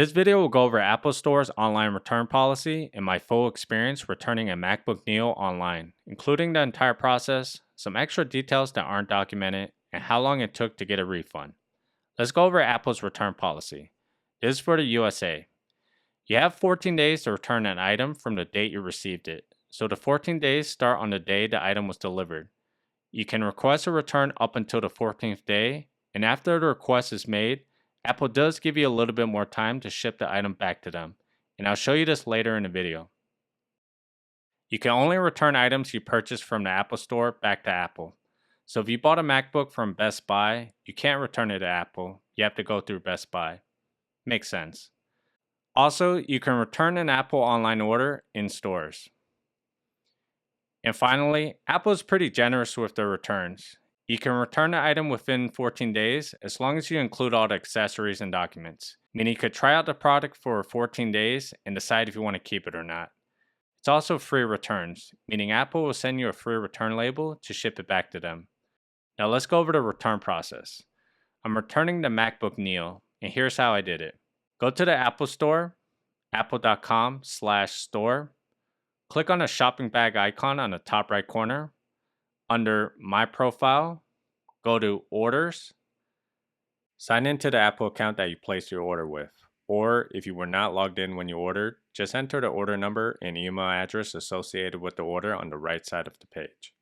This video will go over Apple Store's online return policy and my full experience returning a MacBook Neo online, including the entire process, some extra details that aren't documented, and how long it took to get a refund. Let's go over Apple's return policy. This is for the USA. You have 14 days to return an item from the date you received it, so the 14 days start on the day the item was delivered. You can request a return up until the 14th day, and after the request is made, Apple does give you a little bit more time to ship the item back to them, and I'll show you this later in the video. You can only return items you purchased from the Apple Store back to Apple. So if you bought a MacBook from Best Buy, you can't return it to Apple, you have to go through Best Buy. Makes sense. Also, you can return an Apple online order in stores. And finally, Apple is pretty generous with their returns. You can return the item within 14 days as long as you include all the accessories and documents, meaning you could try out the product for 14 days and decide if you want to keep it or not. It's also free returns, meaning Apple will send you a free return label to ship it back to them. Now let's go over the return process. I'm returning the MacBook Neo, and here's how I did it. Go to the Apple Store, apple.com/store. Click on the shopping bag icon on the top right corner. Under My Profile, go to Orders. Sign into the Apple account that you placed your order with. Or if you were not logged in when you ordered, just enter the order number and email address associated with the order on the right side of the page.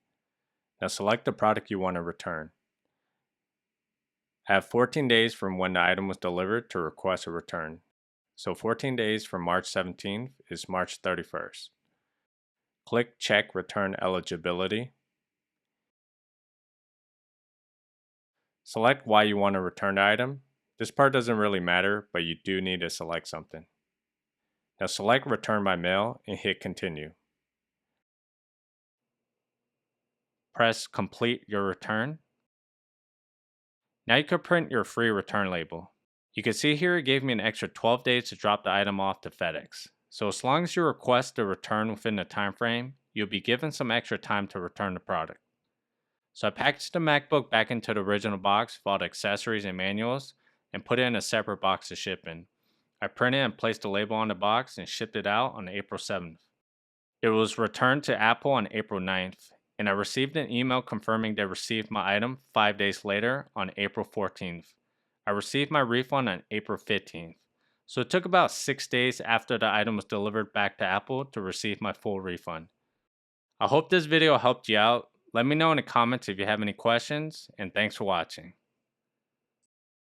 Now select the product you want to return. Have 14 days from when the item was delivered to request a return. So 14 days from March 17th is March 31st. Click Check Return Eligibility. Select why you want to return the item. This part doesn't really matter, but you do need to select something. Now select Return by Mail and hit Continue. Press Complete your return. Now you can print your free return label. You can see here it gave me an extra 12 days to drop the item off to FedEx. So as long as you request the return within the time frame, you'll be given some extra time to return the product. So I packaged the MacBook back into the original box with all the accessories and manuals and put it in a separate box to ship in. I printed and placed the label on the box and shipped it out on April 7th. It was returned to Apple on April 9th, and I received an email confirming they received my item 5 days later on April 14th. I received my refund on April 15th. So it took about 6 days after the item was delivered back to Apple to receive my full refund. I hope this video helped you out. Let me know in the comments if you have any questions, and thanks for watching.